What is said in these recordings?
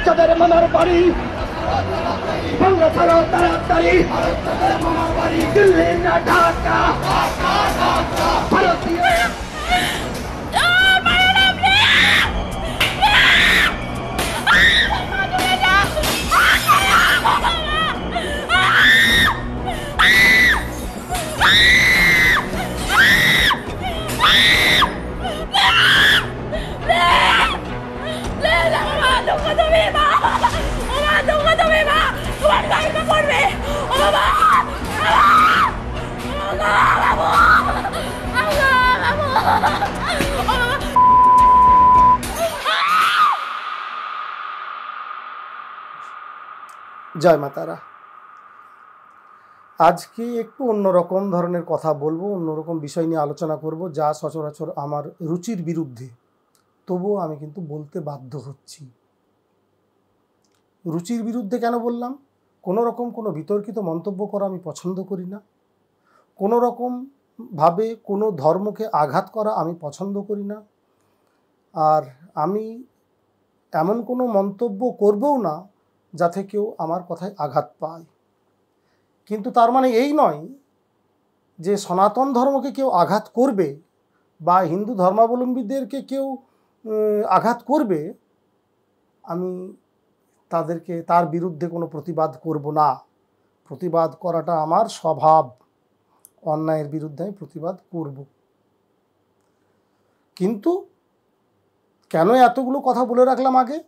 যাদের মামার বাড়ি বাংলা ছাড়ো তাড়াতাড়ি, দিল্লি না ঢাকা, ভারতীয় জয় মাতারা। আজকে একটু অন্যরকম ধরনের কথা বলবো, অন্যরকম বিষয় নিয়ে আলোচনা করব, যা সচরাচর আমার রুচির বিরুদ্ধে, তবুও আমি কিন্তু বলতে বাধ্য হচ্ছি। রুচির বিরুদ্ধে কেন বললাম? কোনো রকম কোনো বিতর্কিত মন্তব্য করা আমি পছন্দ করি না, কোনো রকমভাবে কোনো ধর্মকে আঘাত করা আমি পছন্দ করি না, আর আমি এমন কোনো মন্তব্য করবও না যাতে কেউ আমার কথায় আঘাত পায়। কিন্তু তার মানে এই নয় যে সনাতন ধর্মকে কেউ আঘাত করবে বা হিন্দু ধর্মাবলম্বীদেরকে কেউ আঘাত করবে, আমি তার বিরুদ্ধে কোনো প্রতিবাদ করব না। প্রতিবাদ করাটা আমার স্বভাব, অন্যায়ের বিরুদ্ধে আমি প্রতিবাদ করব। কিন্তু কেন এতগুলো কথা বলে রাখলাম আগে?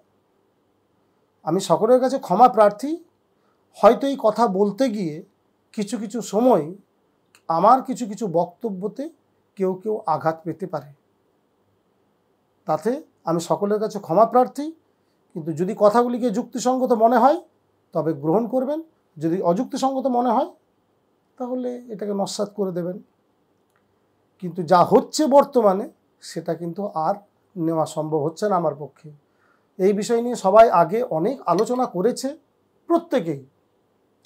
আমি সকলের কাছে ক্ষমা প্রার্থী। হয়তো এই কথা বলতে গিয়ে কিছু কিছু সময় আমার কিছু কিছু বক্তব্যতে কেউ কেউ আঘাত পেতে পারে, তাতে আমি সকলের কাছে ক্ষমা প্রার্থী। কিন্তু যদি কথাগুলিকে যুক্তিসঙ্গত মনে হয় তবে গ্রহণ করবেন, যদি অযুক্তিসঙ্গত মনে হয় তাহলে এটাকে নস্যাৎ করে দেবেন। কিন্তু যা হচ্ছে বর্তমানে সেটা কিন্তু আর নেওয়া সম্ভব হচ্ছে না আমার পক্ষে। এই বিষয় নিয়ে সবাই আগে অনেক আলোচনা করেছে, প্রত্যেকেই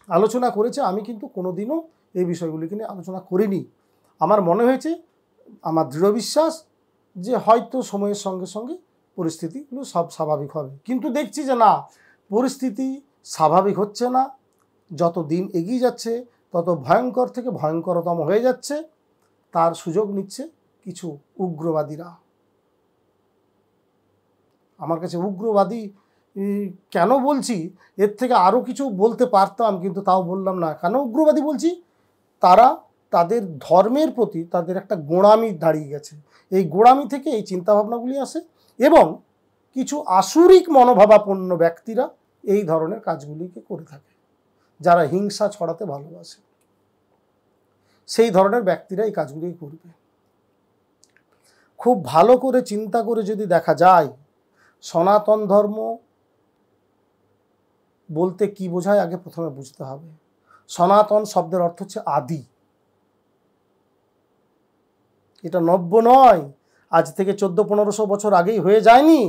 আলোচনা করেছে। আমি কিন্তু কোনোদিনও এই বিষয়গুলিকে নিয়ে আলোচনা করিনি। আমার মনে হয়েছে, আমার দৃঢ় বিশ্বাস যে হয়তো সময়ের সঙ্গে সঙ্গে পরিস্থিতিগুলো সব স্বাভাবিক হবে। কিন্তু দেখছি যে না, পরিস্থিতি স্বাভাবিক হচ্ছে না। যত দিন এগিয়ে যাচ্ছে তত ভয়ঙ্কর থেকে ভয়ঙ্করতম হয়ে যাচ্ছে। তার সুযোগ নিচ্ছে কিছু উগ্রবাদীরা। আমার কাছে উগ্রবাদী কেন বলছি, এর থেকে আরও কিছু বলতে পারতাম, কিন্তু তাও বললাম না। কেন উগ্রবাদী বলছি? তারা তাদের ধর্মের প্রতি তাদের একটা গোঁড়ামি দাঁড়িয়ে গেছে। এই গোঁড়ামি থেকে এই চিন্তাভাবনাগুলি আসে, এবং কিছু আসুরিক মনোভাবাপন্ন ব্যক্তিরা এই ধরনের কাজগুলিকে করে থাকে। যারা হিংসা ছড়াতে ভালোবাসে, সেই ধরনের ব্যক্তিরা এই কাজগুলি করবে। খুব ভালো করে চিন্তা করে যদি দেখা যায়, সনাতন ধর্ম বলতে কি বোঝায় আগে প্রথমে বুঝতে হবে। সনাতন শব্দের অর্থ হচ্ছে আদি। এটা নব্য নয়, আজ থেকে 1400-1500 বছর আগেই হয়ে যায়নি।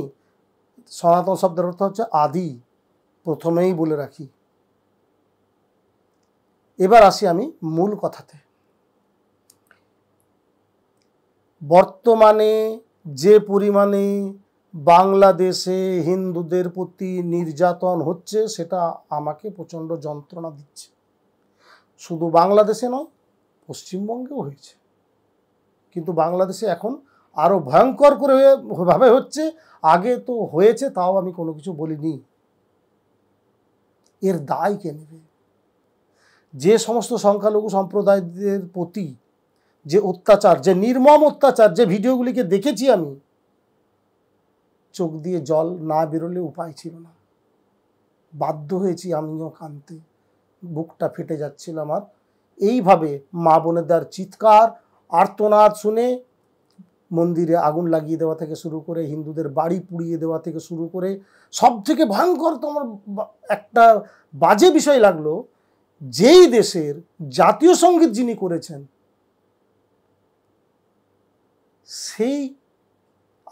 সনাতন শব্দের অর্থ হচ্ছে আদি, প্রথমেই বলে রাখি। এবার আসি আমি মূল কথাতে। বর্তমানে যে পরিমাণে বাংলাদেশে হিন্দুদের প্রতি নির্যাতন হচ্ছে সেটা আমাকে প্রচণ্ড যন্ত্রণা দিচ্ছে। শুধু বাংলাদেশে নয়, পশ্চিমবঙ্গেও হয়েছে, কিন্তু বাংলাদেশে এখন আরও ভয়ঙ্কর করে ভাবে হচ্ছে। আগে তো হয়েছে, তাও আমি কোনো কিছু বলিনি। এর দায় কে নেবে? যে সমস্ত সংখ্যালঘু সম্প্রদায়দের প্রতি যে অত্যাচার, যে নির্মম অত্যাচার, যে ভিডিওগুলিকে দেখেছি আমি, চোখ দিয়ে জল না বেরোলে উপায় ছিল না। বাধ্য হয়েছি আমিও কাঁদতে, বুকটা ফেটে যাচ্ছিল আমার। এইভাবে মা বোনেদের চিৎকার আর্তনাদ শুনে মন্দিরে আগুন লাগিয়ে দেওয়া থেকে শুরু করে, হিন্দুদের বাড়ি পুড়িয়ে দেওয়া থেকে শুরু করে, সব থেকে ভয়ঙ্কর তোমার একটা বাজে বিষয় লাগলো, যেই দেশের জাতীয় সঙ্গীত যিনি করেছেন সেই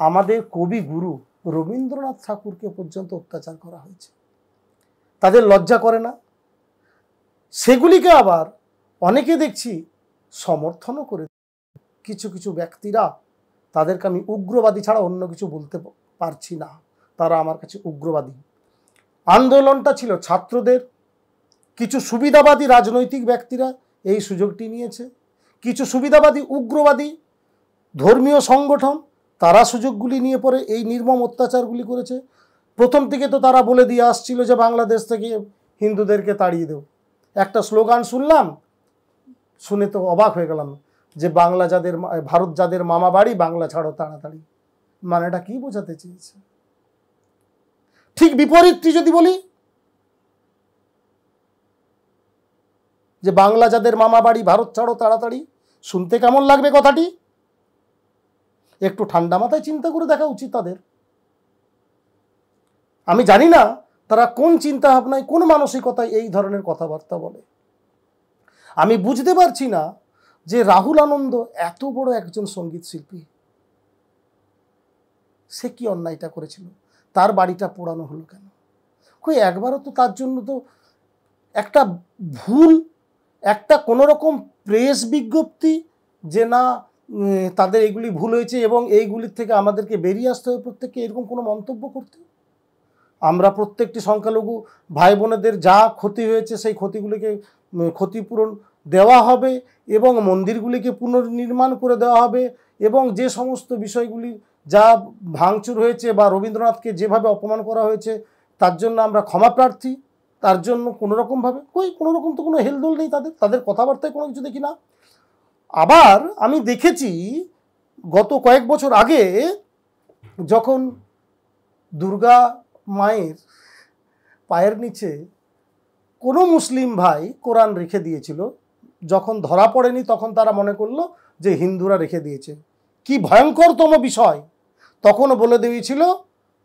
আমাদের কবিগুরু রবীন্দ্রনাথ ঠাকুরকে পর্যন্ত অত্যাচার করা হয়েছে। তাদের লজ্জা করে না? সেগুলিকে আবার অনেকে দেখছি সমর্থনও করে। কিছু কিছু ব্যক্তিরা, তাদেরকে আমি উগ্রবাদী ছাড়া অন্য কিছু বলতে পারছি না, তারা আমার কাছে উগ্রবাদী। আন্দোলনটা ছিল ছাত্রদের, কিছু সুবিধাবাদী রাজনৈতিক ব্যক্তিরা এই সুযোগটি নিয়েছে, কিছু সুবিধাবাদী উগ্রবাদী ধর্মীয় সংগঠন তারা সুযোগগুলি নিয়ে পরে এই নির্মম অত্যাচারগুলি করেছে। প্রথম থেকে তো তারা বলে দিয়ে আসছিল যে বাংলাদেশ থেকে হিন্দুদেরকে তাড়িয়ে দেব। একটা স্লোগান শুনলাম, শুনে তো অবাক হয়ে গেলাম যে বাংলা যাদের, ভারত যাদের মামা বাড়ি, বাংলা ছাড়ো তাড়াতাড়ি। মানেটা কি বোঝাতে চেয়েছে? ঠিক বিপরীতটি যদি বলি, যে বাংলা যাদের মামা বাড়ি, ভারত ছাড়ো তাড়াতাড়ি, শুনতে কেমন লাগবে কথাটি? একটু ঠান্ডা মাথায় চিন্তা করে দেখা উচিত তাদের। আমি জানি না তারা কোন চিন্তা ভাবনায়, কোন মানসিকতায় এই ধরনের কথাবার্তা বলে। আমি বুঝতে পারছি না যে রাহুল আনন্দ এত বড় একজন সঙ্গীত শিল্পী, সে কি অন্যায়টা করেছিল? তার বাড়িটা পোড়ানো হলো কেন? কই একবারও তো তার জন্য তো একটা ভুল, একটা কোনো রকম প্রেস বিজ্ঞপ্তি যে না তাদের এগুলি ভুল হয়েছে এবং এইগুলির থেকে আমাদেরকে বেরিয়ে আসতে হবে, প্রত্যেককে এরকম কোনো মন্তব্য করতে? আমরা প্রত্যেকটি সংখ্যালঘু ভাই বোনেদের যা ক্ষতি হয়েছে সেই ক্ষতিগুলিকে ক্ষতিপূরণ দেওয়া হবে এবং মন্দিরগুলিকে পুনর্নির্মাণ করে দেওয়া হবে এবং যে সমস্ত বিষয়গুলি যা ভাঙচুর হয়েছে বা রবীন্দ্রনাথকে যেভাবে অপমান করা হয়েছে তার জন্য আমরা ক্ষমা প্রার্থী। তার জন্য কোনোরকমভাবে কোনো রকম তো কোনো হেলদোল নেই তাদের কথাবার্তায় কোনো কিছু দেখি না। আবার আমি দেখেছি গত কয়েক বছর আগে যখন দুর্গা মায়ের পায়ের নিচে কোনো মুসলিম ভাই কোরআন রেখে দিয়েছিল, যখন ধরা পড়েনি তখন তারা মনে করলো যে হিন্দুরা রেখে দিয়েছে। কি ভয়ঙ্করতম বিষয়! তখন বলে দিয়েছিল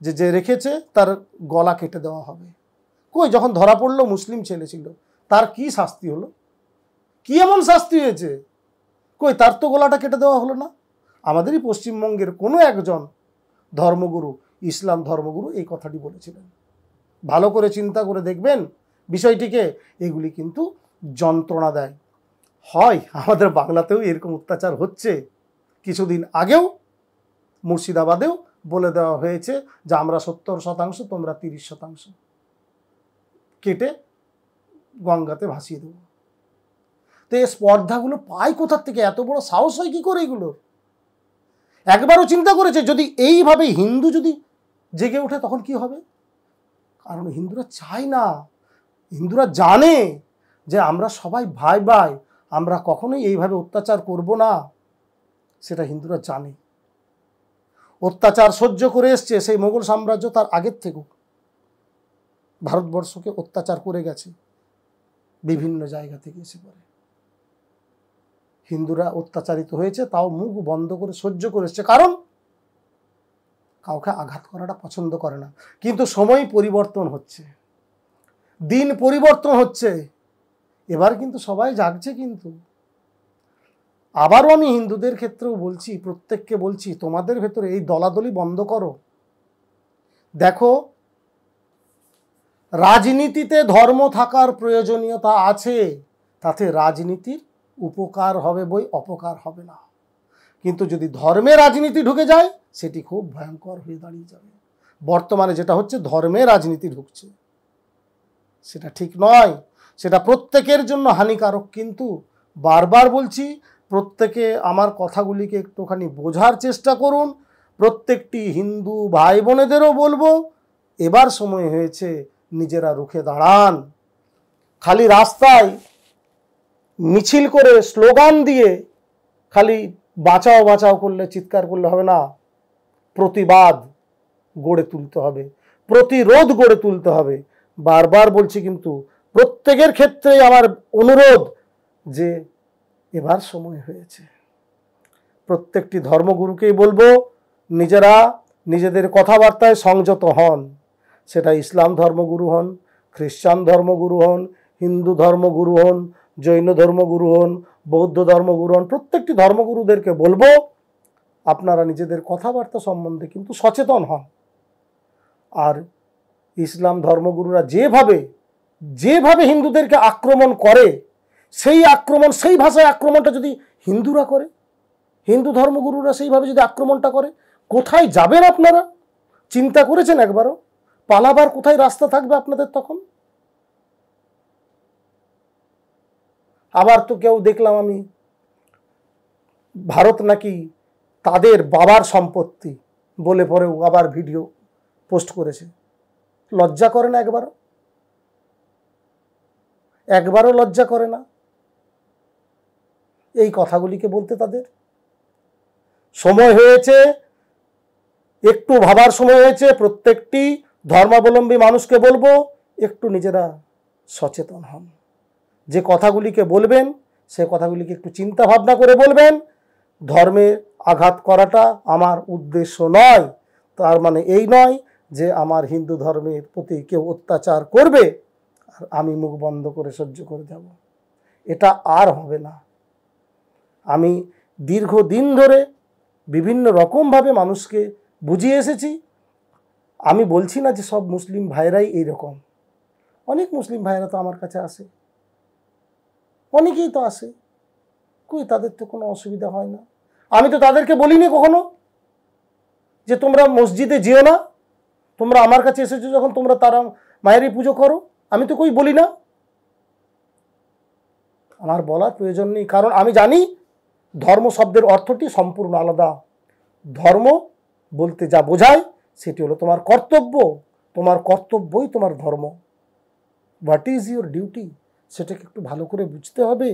যে যে রেখেছে তার গলা কেটে দেওয়া হবে। যখন ধরা পড়লো মুসলিম ছেলে ছিল, তার কি শাস্তি হলো? কি এমন শাস্তি হয়েছে? তার তো গলাটা কেটে দেওয়া হলো না। আমাদেরই পশ্চিমবঙ্গের কোনো একজন ধর্মগুরু, ইসলাম ধর্মগুরু এই কথাটি বলেছিলেন। ভালো করে চিন্তা করে দেখবেন বিষয়টিকে। এগুলি কিন্তু যন্ত্রণা দেয়। হয় আমাদের বাংলাতেও এরকম অত্যাচার হচ্ছে। কিছুদিন আগেও মুর্শিদাবাদেও বলে দেওয়া হয়েছে যে আমরা 70%, তোমরা 30% কেটে গঙ্গাতে ভাসিয়ে দেব। তো এই স্পর্ধাগুলো পায় কোথার থেকে? এত বড় সাহস হয় কি করে এগুলো? একবারও চিন্তা করেছে যদি এইভাবে হিন্দু যদি জেগে ওঠে তখন কি হবে? কারণ হিন্দুরা চায় না, হিন্দুরা জানে যে আমরা সবাই ভাই ভাই, আমরা কখনোই এইভাবে অত্যাচার করব না, সেটা হিন্দুরা জানে। অত্যাচার সহ্য করে এসছে সেই মোগল সাম্রাজ্য, তার আগের থেকেও ভারতবর্ষকে অত্যাচার করে গেছে বিভিন্ন জায়গা থেকে এসে পড়ে। হিন্দুরা অত্যাচারিত হয়েছে, তাও মুখ বন্ধ করে সহ্য করে এসছে, কারণ কাউকে আঘাত করাটা পছন্দ করে না। কিন্তু সময় পরিবর্তন হচ্ছে, দিন পরিবর্তন হচ্ছে, এবার কিন্তু সবাই জাগছে। কিন্তু আবারও আমি হিন্দুদের ক্ষেত্রেও বলছি, প্রত্যেককে বলছি, তোমাদের ভেতরে এই দলাদলি বন্ধ করো। দেখো, রাজনীতিতে ধর্ম থাকার প্রয়োজনীয়তা আছে, তাতে রাজনীতির উপকার হবে বই অপকার হবে না। কিন্তু যদি ধর্মে রাজনীতি ঢুকে যায় সেটি খুব ভয়ঙ্কর হয়ে দাঁড়িয়ে যাবে। বর্তমানে যেটা হচ্ছে ধর্মে রাজনীতি ঢুকছে, সেটা ঠিক নয়, সেটা প্রত্যেকের জন্য হানিকারক। কিন্তু বারবার বলছি, প্রত্যেকে আমার কথাগুলিকে একটুখানি বোঝার চেষ্টা করুন। প্রত্যেকটি হিন্দু ভাই বোনেদেরও বলবো, এবার সময় হয়েছে নিজেরা রুখে দাঁড়ান। খালি রাস্তায় মিছিল করে স্লোগান দিয়ে খালি বাঁচাও বাঁচাও করলে, চিৎকার করলে হবে না। প্রতিবাদ গড়ে তুলতে হবে, প্রতিরোধ গড়ে তুলতে হবে। বারবার বলছি, কিন্তু প্রত্যেকের ক্ষেত্রে আমার অনুরোধ যে এবার সময় হয়েছে। প্রত্যেকটি ধর্মগুরুকেই বলবো নিজেরা নিজেদের কথাবার্তায় সংযত হন। সেটা ইসলাম ধর্মগুরু হন, খ্রিস্টান ধর্মগুরু হন, হিন্দু ধর্মগুরু হন, জৈন ধর্মগুরু হন, বৌদ্ধ ধর্মগুরু হন। প্রত্যেকটি ধর্মগুরুদেরকে বলবো আপনারা নিজেদের কথাবার্তা সম্বন্ধে কিন্তু সচেতন হন। আর ইসলাম ধর্মগুরুরা যেভাবে হিন্দুদেরকে আক্রমণ করে, সেই আক্রমণ, সেই ভাষায় আক্রমণটা যদি হিন্দুরা করে, হিন্দু ধর্মগুরুরা সেইভাবে যদি আক্রমণটা করে, কোথায় যাবেন আপনারা? চিন্তা করেছেন একবারও? পালাবার কোথায় রাস্তা থাকবে আপনাদের তখন? আবার তো কেউ দেখলাম আমি, ভারত নাকি তাদের বাবার সম্পত্তি বলে পরেও আবার ভিডিও পোস্ট করেছে। লজ্জা করে না একবারও? একবারও লজ্জা করে না এই কথাগুলিকে বলতে? তাদের সময় হয়েছে, একটু ভাবার সময় হয়েছে। প্রত্যেকটি ধর্মাবলম্বী মানুষকে বলবো, একটু নিজেরা সচেতন হন। যে কথাগুলিকে বলবেন সে কথাগুলিকে একটু চিন্তা ভাবনা করে বলবেন। ধর্মে আঘাত করাটা আমার উদ্দেশ্য নয়। তার মানে এই নয় যে আমার হিন্দু ধর্মের প্রতি কেউ অত্যাচার করবে আর আমি মুখ বন্ধ করে সহ্য করে যাব, এটা আর হবে না। আমি দীর্ঘদিন ধরে বিভিন্ন রকমভাবে মানুষকে বুঝিয়ে এসেছি। আমি বলছি না যে সব মুসলিম ভাইরাই এইরকম। অনেক মুসলিম ভাইরা তো আমার কাছে আসে, অনেকেই তো আসে, কই তাদের তো কোনো অসুবিধা হয় না। আমি তো তাদেরকে বলিনি কখনো যে তোমরা মসজিদে যেও না, তোমরা আমার কাছে এসেছো যখন তোমরা তারা মায়েরই পুজো করো, আমি তো কই বলি না। আমার বলার প্রয়োজন নেই, কারণ আমি জানি ধর্ম শব্দের অর্থটি সম্পূর্ণ আলাদা। ধর্ম বলতে যা বোঝায় সেটি হলো তোমার কর্তব্য। তোমার কর্তব্যই তোমার ধর্ম। হোয়াট ইজ ইউর ডিউটি, সেটাকে একটু ভালো করে বুঝতে হবে।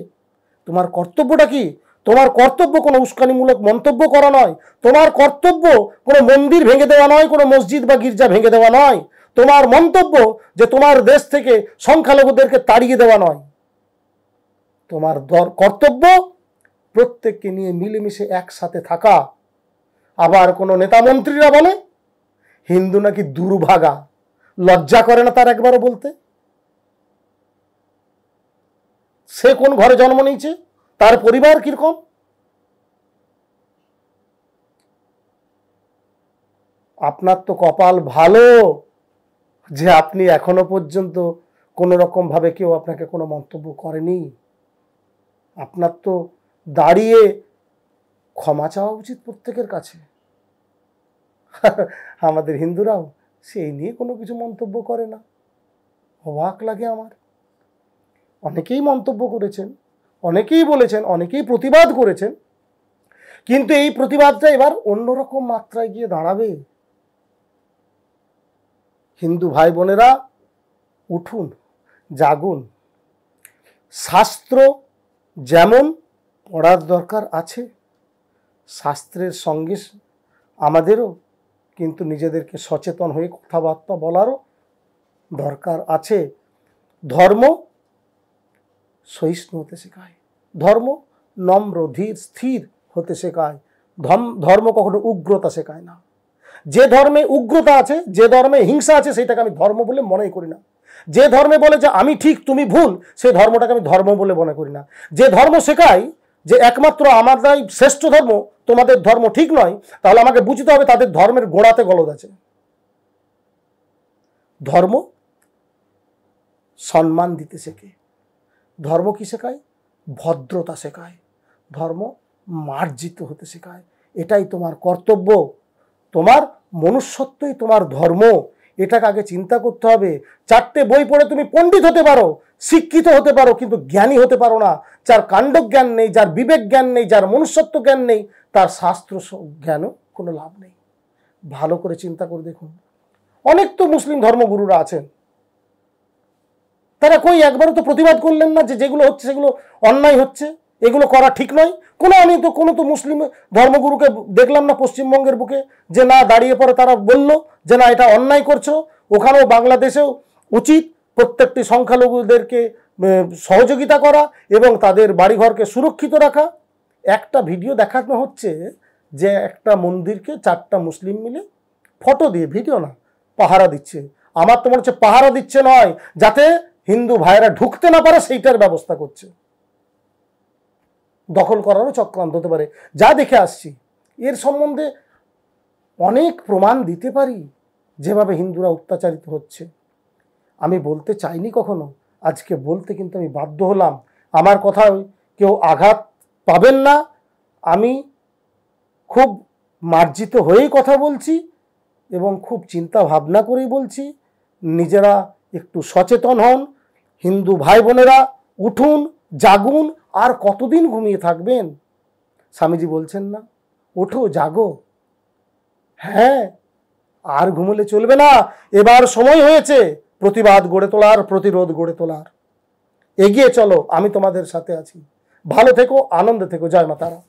তোমার কর্তব্যটা কি? তোমার কর্তব্য কোনো উস্কানিমূলক মন্তব্য করা নয়। তোমার কর্তব্য কোনো মন্দির ভেঙে দেওয়া নয়, কোনো মসজিদ বা গির্জা ভেঙে দেওয়া নয়। তোমার মন্তব্য যে তোমার দেশ থেকে সংখ্যালঘুদেরকে তাড়িয়ে দেওয়া নয়। তোমার কর্তব্য প্রত্যেককে নিয়ে মিলেমিশে একসাথে থাকা। আবার কোনো নেতা মন্ত্রীরা বলে হিন্দু নাকি দুর্ভাগা, লজ্জা করে না তার একবারও বলতে? সে কোন ঘরে জন্ম নিয়েছে, তার পরিবার কিরকম? আপনার তো কপাল ভালো যে আপনি এখনো পর্যন্ত কোনো রকম ভাবে কেউ আপনাকে কোনো মন্তব্য করেনি। আপনার তো দাঁড়িয়ে ক্ষমা চাওয়া উচিত প্রত্যেকের কাছে। আমাদের হিন্দুরাও সেই নিয়ে কোনো কিছু মন্তব্য করে না। অবাক লাগে আমার। অনেকেই মন্তব্য করেছেন, অনেকেই বলেছেন, অনেকেই প্রতিবাদ করেছেন, কিন্তু এই প্রতিবাদটা এবার অন্যরকম মাত্রায় গিয়ে দাঁড়াবে। হিন্দু ভাই বোনেরা উঠুন, জাগুন। শাস্ত্র যেমন পড়ার দরকার আছে, শাস্ত্রের সঙ্গে আমাদেরও কিন্তু নিজেদেরকে সচেতন হয়ে কথাবার্তা বলারও দরকার আছে। ধর্ম সহিষ্ণু হতে শেখায়, ধর্ম নম্র ধীর স্থির হতে শেখায়। ধর্ম কখনো উগ্রতা শেখায় না। যে ধর্মে উগ্রতা আছে, যে ধর্মে হিংসা আছে, সেটাকে আমি ধর্ম বলে মনে করি না। যে ধর্মে বলে যে আমি ঠিক তুমি ভুল, সেই ধর্মটাকে আমি ধর্ম বলে মনে করি না। যে ধর্ম শেখায় যে একমাত্র আমারই শ্রেষ্ঠ ধর্ম, তোমাদের ধর্ম ঠিক নয়, তাহলে আমাকে বুঝতে হবে তাদের ধর্মের গোড়াতে গলদ আছে। ধর্ম সম্মান দিতে শেখে। ধর্ম কি শেখায়? ভদ্রতা শেখায়। ধর্ম মার্জিত হতে শেখায়। এটাই তোমার কর্তব্য। তোমার মনুষ্যত্বই তোমার ধর্ম। এটাকে আগে চিন্তা করতে হবে। 4টে বই পড়ে তুমি পণ্ডিত হতে পারো, শিক্ষিত হতে পারো, কিন্তু জ্ঞানী হতে পারো না। যার কাণ্ড জ্ঞান নেই, যার বিবেক জ্ঞান নেই, যার মনুষ্যত্ব জ্ঞান নেই, তার শাস্ত্র জ্ঞানও কোনো লাভ নেই। ভালো করে চিন্তা করে দেখুন। অনেক তো মুসলিম ধর্মগুরুরা আছেন, তারা কই একবারও তো প্রতিবাদ করলেন না যে যেগুলো হচ্ছে সেগুলো অন্যায় হচ্ছে, এগুলো করা ঠিক নয়। আমি তো কোনো মুসলিম ধর্মগুরুকে দেখলাম না পশ্চিমবঙ্গের বুকে যে না দাঁড়িয়ে পড়ে তারা বলল যে না এটা অন্যায় করছো। ওখানেও বাংলাদেশেও উচিত প্রত্যেকটি সংখ্যালঘুদেরকে সহযোগিতা করা এবং তাদের বাড়িঘরকে সুরক্ষিত রাখা। একটা ভিডিও দেখানো হচ্ছে যে একটা মন্দিরকে 4টা মুসলিম মিলে ফটো দিয়ে, ভিডিও না, পাহারা দিচ্ছে। আমার তো মনে হচ্ছে পাহারা দিচ্ছে নয়, যাতে হিন্দু ভাইরা ঢুকতে না পারে সেইটার ব্যবস্থা করছে। দখল করারও চক্রান্ত হতে পারে। যা দেখে আসছি এর সম্বন্ধে অনেক প্রমাণ দিতে পারি যেভাবে হিন্দুরা অত্যাচারিত হচ্ছে। আমি বলতে চাইনি কখনো, আজকে বলতে কিন্তু আমি বাধ্য হলাম। আমার কথায় কেউ আঘাত পাবেন না। আমি খুব মার্জিত হয়েই কথা বলছি এবং খুব চিন্তা ভাবনা করেই বলছি। নিজেরা একটু সচেতন হন। হিন্দু ভাই বোনেরা উঠুন, জাগুন। আর কতদিন ঘুমিয়ে থাকবেন? স্বামীজি বলছেন না, ওঠো জাগো। হ্যাঁ, আর ঘুমলে চলবে না। এবার সময় হয়েছে প্রতিবাদ গড়ে তোলার, প্রতিরোধ গড়ে তোলার। এগিয়ে চলো, আমি তোমাদের সাথে আছি। ভালো থেকো, আনন্দে থেকো। জয় মা তারা।